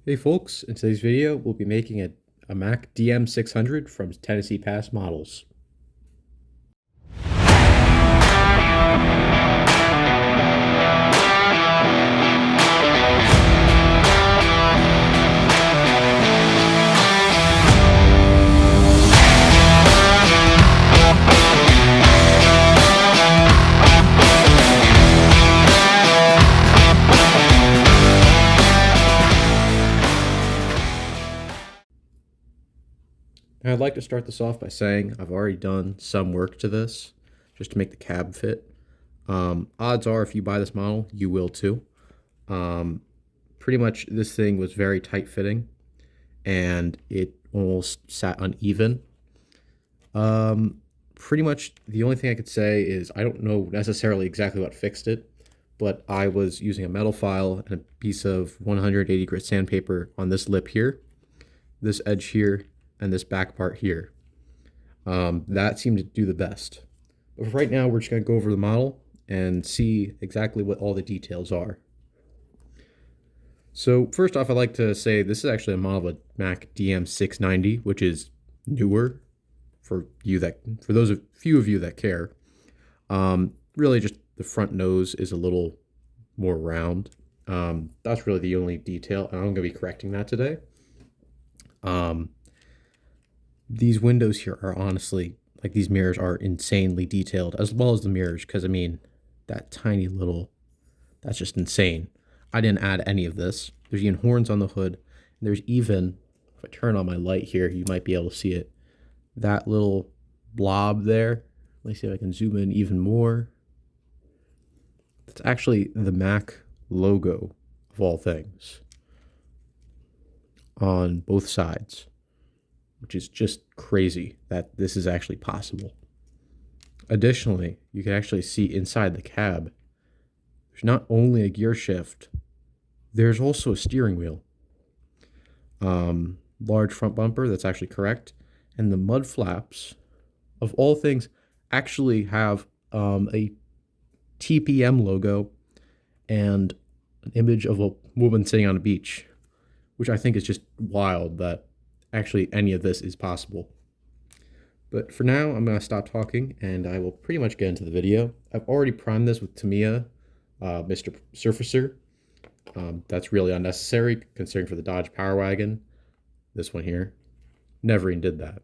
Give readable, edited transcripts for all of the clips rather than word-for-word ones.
Hey folks, in today's video we'll be making a Mack DM600 from Tennessee Pass Models. I'd like to start this off by saying I've already done some work to this just to make the cab fit. Odds are if you buy this model, you will too. Pretty much this thing was very tight fitting and it almost sat uneven. Pretty much the only thing I could say is I don't know necessarily exactly what fixed it, but I was using a metal file and a piece of 180 grit sandpaper on this lip here, this edge here, and this back part here. That seemed to do the best. But for right now, we're just going to go over the model and see exactly what all the details are. So first off, I'd like to say this is actually a model of a Mack DM690, which is newer for those few of you that care. Really just the front nose is a little more round. That's really the only detail, and I'm going to be correcting that today. These windows here are honestly, like, these mirrors are insanely detailed, as well as the mirrors, because I mean, that tiny little, that's just insane. I didn't add any of this. There's even horns on the hood. And there's even, if I turn on my light here, you might be able to see it, that little blob there. Let me see if I can zoom in even more. That's actually the Mack logo of all things on both sides, which is just crazy that this is actually possible. Additionally, you can actually see inside the cab, there's not only a gear shift, there's also a steering wheel. Large front bumper, that's actually correct. And the mud flaps, of all things, actually have a TPM logo and an image of a woman sitting on a beach, which I think is just wild that actually any of this is possible. But for now, I'm going to stop talking and I will pretty much get into the video. I've already primed this with Tamiya Mr. Surfacer. That's really unnecessary considering for the Dodge Power Wagon. This one here never even did that.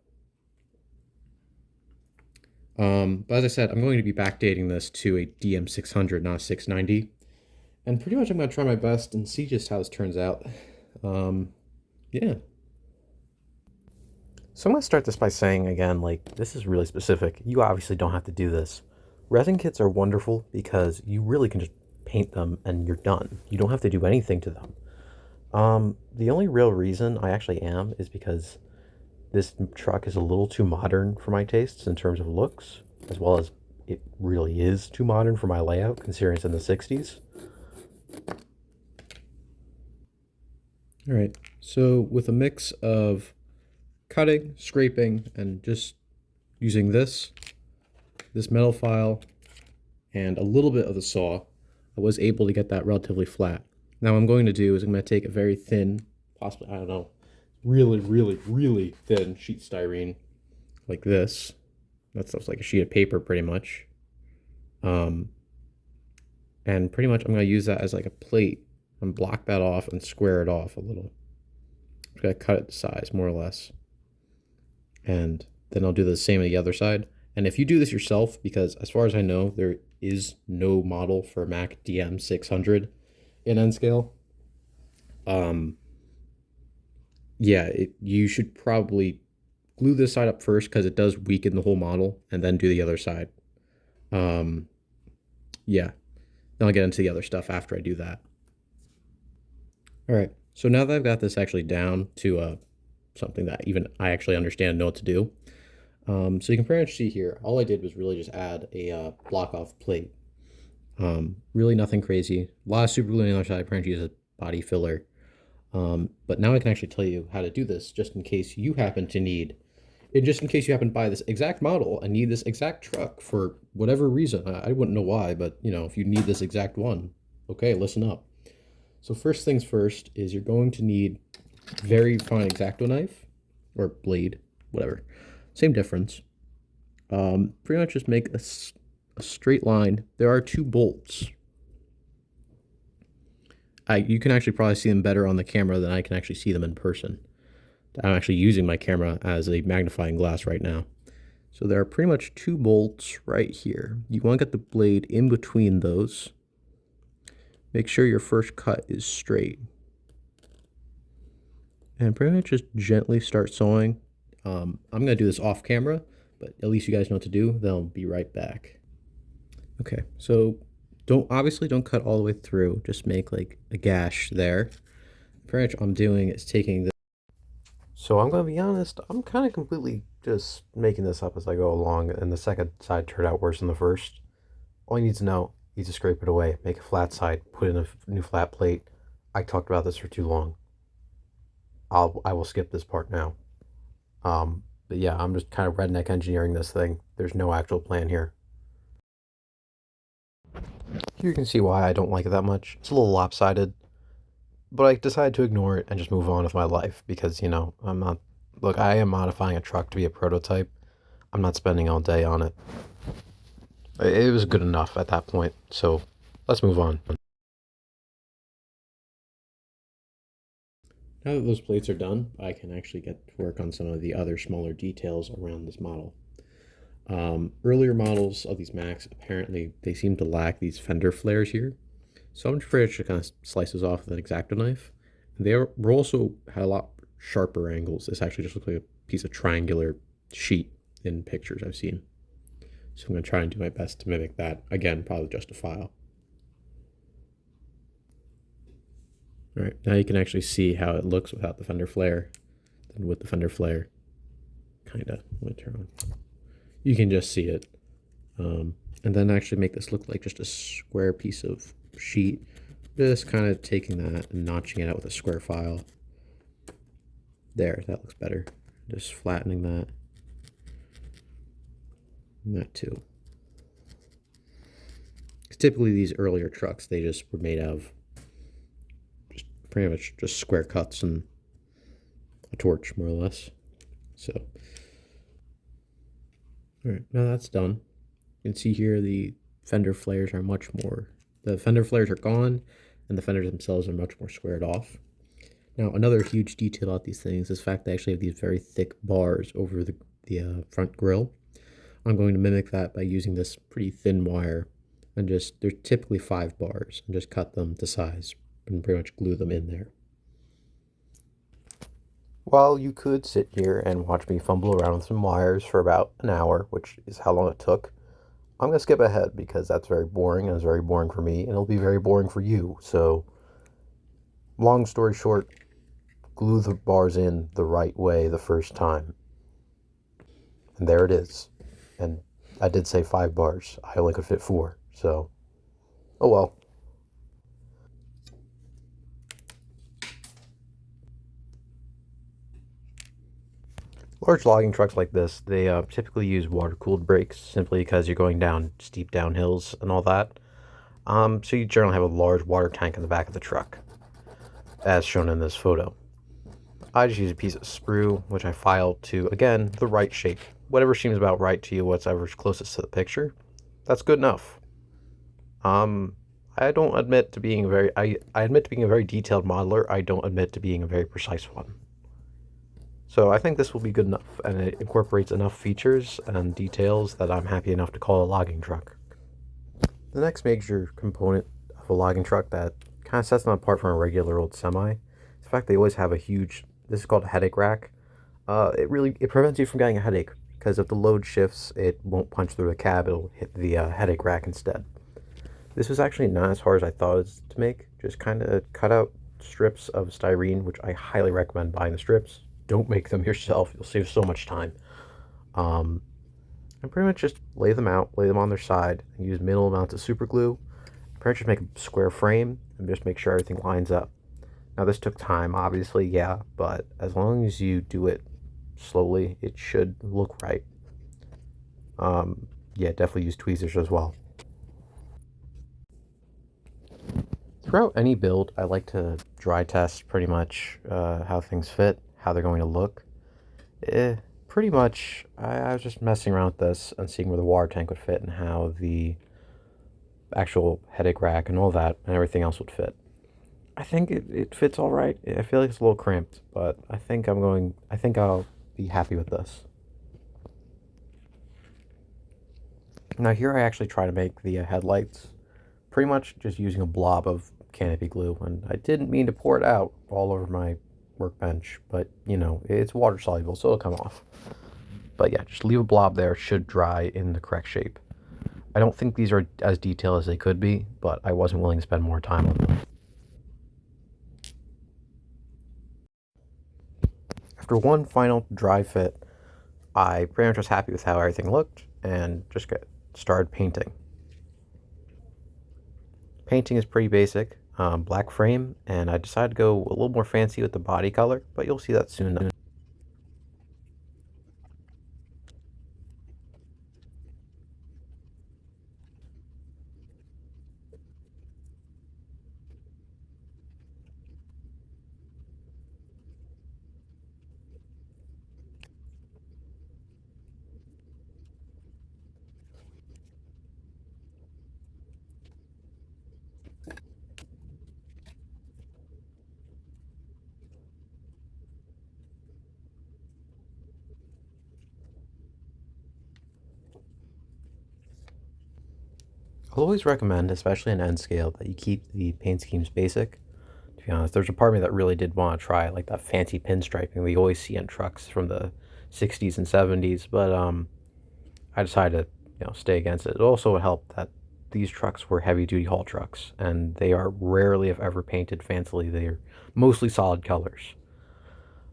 But as I said, I'm going to be backdating this to a DM600, not a 690. And pretty much I'm going to try my best and see just how this turns out. Yeah. So I'm going to start this by saying again, like, this is really specific. You obviously don't have to do this. Resin kits are wonderful because you really can just paint them and you're done. You don't have to do anything to them. The only real reason I actually am is because this truck is a little too modern for my tastes in terms of looks, as well as it really is too modern for my layout considering it's in the 60s. All right, so with a mix of cutting, scraping, and just using this metal file and a little bit of the saw, I was able to get that relatively flat. Now what I'm going to do is I'm going to take a very thin, possibly, I don't know, really thin sheet styrene like this. That stuff's like a sheet of paper pretty much. And pretty much I'm going to use that as like a plate and block that off and square it off a little. I'm going to cut it to size more or less. And then I'll do the same on the other side. And if you do this yourself, because as far as I know, there is no model for Mack DM600 in N scale. Yeah, you should probably glue this side up first because it does weaken the whole model, and then do the other side. Yeah, then I'll get into the other stuff after I do that. All right, so now that I've got this actually down to something that even I actually understand and know what to do. So you can pretty much see here, all I did was really just add a block off plate. Really nothing crazy. A lot of super glue on the other side. I pretty much use a body filler. But now I can actually tell you how to do this just in case you happen to need, just in case you happen to buy this exact model and need this exact truck for whatever reason. I wouldn't know why, but you know, if you need this exact one, okay, listen up. So first things first is you're going to need very fine X-Acto knife or blade, whatever. Same difference. Pretty much just make a straight line. There are 2 bolts. You can actually probably see them better on the camera than I can actually see them in person. I'm actually using my camera as a magnifying glass right now. So there are pretty much 2 bolts right here. You want to get the blade in between those. Make sure your first cut is straight. And pretty much just gently start sawing. I'm going to do this off camera, but at least you guys know what to do. Then I'll be right back. Okay, so obviously don't cut all the way through. Just make like a gash there. Pretty much what I'm doing is taking this. So I'm going to be honest, I'm kind of completely just making this up as I go along, and the second side turned out worse than the first. All you need to know, you need to scrape it away, make a flat side, put in a new flat plate. I talked about this for too long. I will skip this part now. But yeah, I'm just kind of redneck engineering this thing. There's no actual plan here. Here you can see why I don't like it that much. It's a little lopsided, but I decided to ignore it and just move on with my life because, you know, I'm not, look, I am modifying a truck to be a prototype. I'm not spending all day on it. It was good enough at that point, so let's move on. Now that those plates are done, I can actually get to work on some of the other smaller details around this model. Earlier models of these Macks, apparently they seem to lack these fender flares here. So I'm just afraid to kind of slice this off with an X-Acto knife. They were also had a lot sharper angles. This actually just looks like a piece of triangular sheet in pictures I've seen. So I'm going to try and do my best to mimic that. Again, probably just a file. All right, now you can actually see how it looks without the fender flare, then with the fender flare. Kind of. Let me turn on. You can just see it. And then actually make this look like just a square piece of sheet. Just kind of taking that and notching it out with a square file. There, that looks better. Just flattening that. And that too. Typically these earlier trucks, they just were made out of just pretty much just square cuts and a torch, more or less. So, all right, now that's done. You can see here the fender flares are much more, the fender flares are gone and the fenders themselves are much more squared off. Now, another huge detail about these things is the fact they actually have these very thick bars over the front grille. I'm going to mimic that by using this pretty thin wire and just, they're typically 5 bars, and just cut them to size and pretty much glue them in there. While you could sit here and watch me fumble around with some wires for about an hour, which is how long it took, I'm going to skip ahead because that's very boring, and it's very boring for me, and it'll be very boring for you. So, long story short, glue the bars in the right way the first time. And there it is. And I did say 5 bars. I only could fit 4. So, oh well. Large logging trucks like this, they typically use water-cooled brakes simply because you're going down steep downhills and all that. So you generally have a large water tank in the back of the truck, as shown in this photo. I just use a piece of sprue, which I filed to, again, the right shape. Whatever seems about right to you, whatever's closest to the picture, that's good enough. I don't admit to being I admit to being a very detailed modeler. I don't admit to being a very precise one. So I think this will be good enough, and it incorporates enough features and details that I'm happy enough to call a logging truck. The next major component of a logging truck that kind of sets them apart from a regular old semi is the fact they always have a huge, this is called a headache rack. It prevents you from getting a headache, because if the load shifts, it won't punch through the cab, it'll hit the headache rack instead. This was actually not as hard as I thought it was to make. Just kind of cut out strips of styrene, which I highly recommend buying the strips. Don't make them yourself. You'll save so much time. And pretty much just lay them out, lay them on their side, and use minimal amounts of super glue. Pretty much just make a square frame and just make sure everything lines up. Now this took time, obviously, yeah, but as long as you do it slowly, it should look right. Yeah, definitely use tweezers as well. Throughout any build, I like to dry test pretty much how things fit, how they're going to look. Pretty much, I was just messing around with this and seeing where the water tank would fit and how the actual headache rack and all that and everything else would fit. I think it fits all right. I feel like it's a little cramped, but I think I'll be happy with this. Now here I actually try to make the headlights pretty much just using a blob of canopy glue, and I didn't mean to pour it out all over my workbench, but you know, it's water soluble, so it'll come off. But yeah, just leave a blob there, it should dry in the correct shape. I don't think these are as detailed as they could be, but I wasn't willing to spend more time on them. After one final dry fit, I pretty much was happy with how everything looked and just started painting. Painting is pretty basic, black frame, and I decided to go a little more fancy with the body color, but you'll see that soon. I'll always recommend, especially in end scale, that you keep the paint schemes basic. To be honest, there's a part of me that really did want to try like that fancy pinstriping we always see on trucks from the 60s and 70s, but I decided to, stay against it. It also helped that these trucks were heavy duty haul trucks, and they are rarely, if ever, painted fancily. They're mostly solid colors.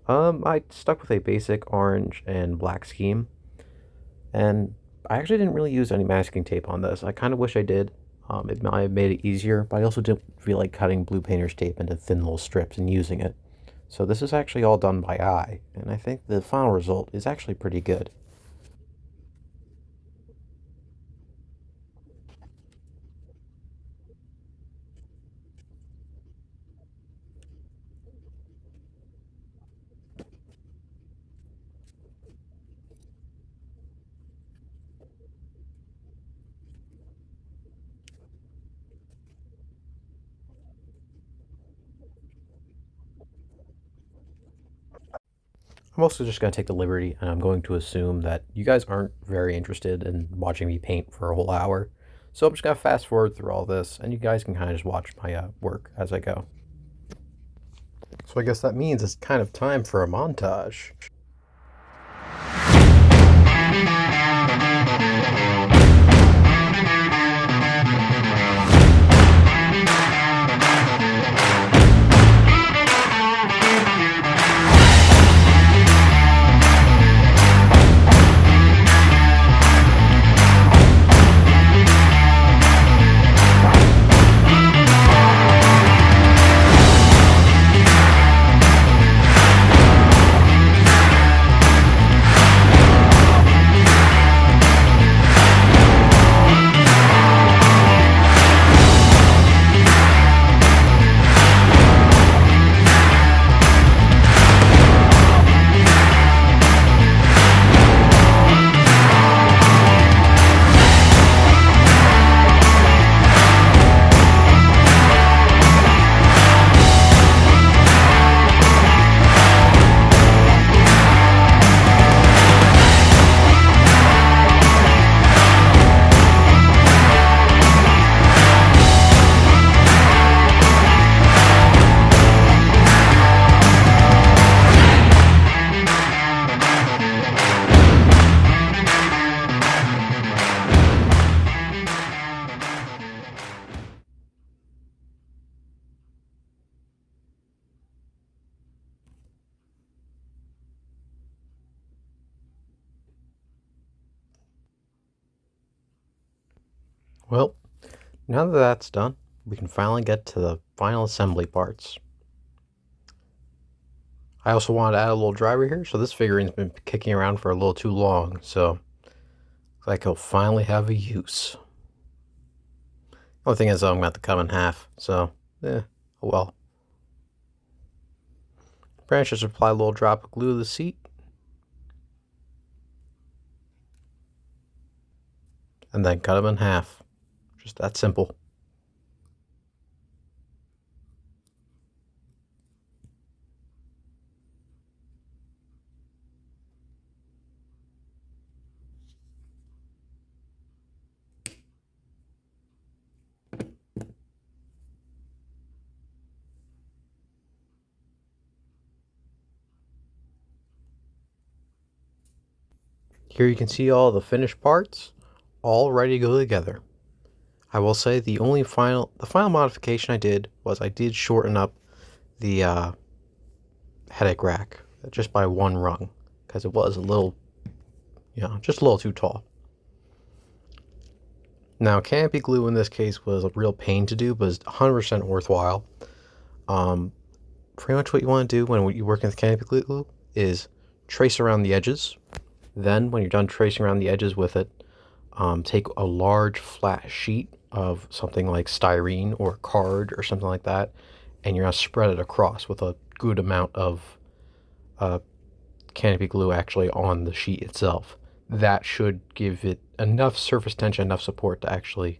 I stuck with a basic orange and black scheme, and I actually didn't really use any masking tape on this. I kind of wish I did. It might have made it easier, but I also didn't feel like cutting blue painter's tape into thin little strips and using it. So this is actually all done by eye, and I think the final result is actually pretty good. I'm also just going to take the liberty, and I'm going to assume that you guys aren't very interested in watching me paint for a whole hour. So I'm just going to fast forward through all this, and you guys can kind of just watch my work as I go. So I guess that means it's kind of time for a montage. Well, now that that's done, we can finally get to the final assembly parts. I also wanted to add a little driver here, so this figurine's been kicking around for a little too long, so looks like he'll finally have a use. The only thing is, though, I'm going to have to cut him in half, so Oh well. Branch, just apply a little drop of glue to the seat. And then cut them in half. Just that simple. Here you can see all the finished parts, all ready to go together. I will say the final modification I did was I did shorten up the headache rack just by one rung because it was a little, just a little too tall. Now, canopy glue in this case was a real pain to do, but it's 100% worthwhile. Pretty much what you want to do when you're working with canopy glue is trace around the edges. Then, when you're done tracing around the edges with it, take a large flat sheet of something like styrene or card or something like that, and you're going to spread it across with a good amount of canopy glue actually on the sheet itself. That should give it enough surface tension, enough support to actually,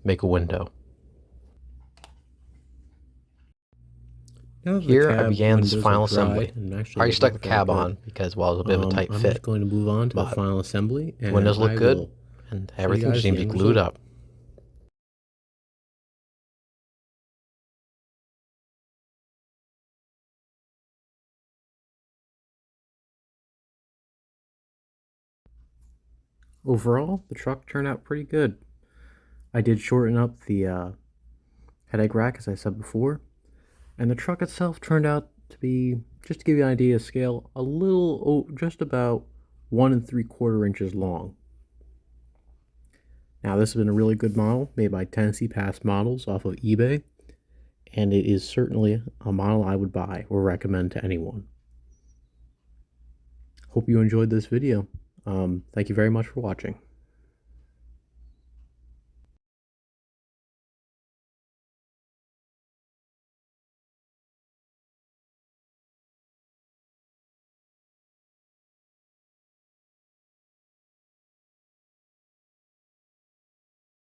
make a window. Now that Here the I cab began this windows final are assembly. dried and I actually already they stuck the look very cab good, on because, well, it was a bit of a tight I'm fit. just going to move on to the But final assembly, and windows look I good, will and show you everything guys the seems end glued result. up. Overall, the truck turned out pretty good. I did shorten up the headache rack, as I said before, and the truck itself turned out to be, just to give you an idea of scale, a little, just about 1 3/4 inches long. Now, this has been a really good model made by Tennessee Pass Models off of eBay, and it is certainly a model I would buy or recommend to anyone. Hope you enjoyed this video. Thank you very much for watching.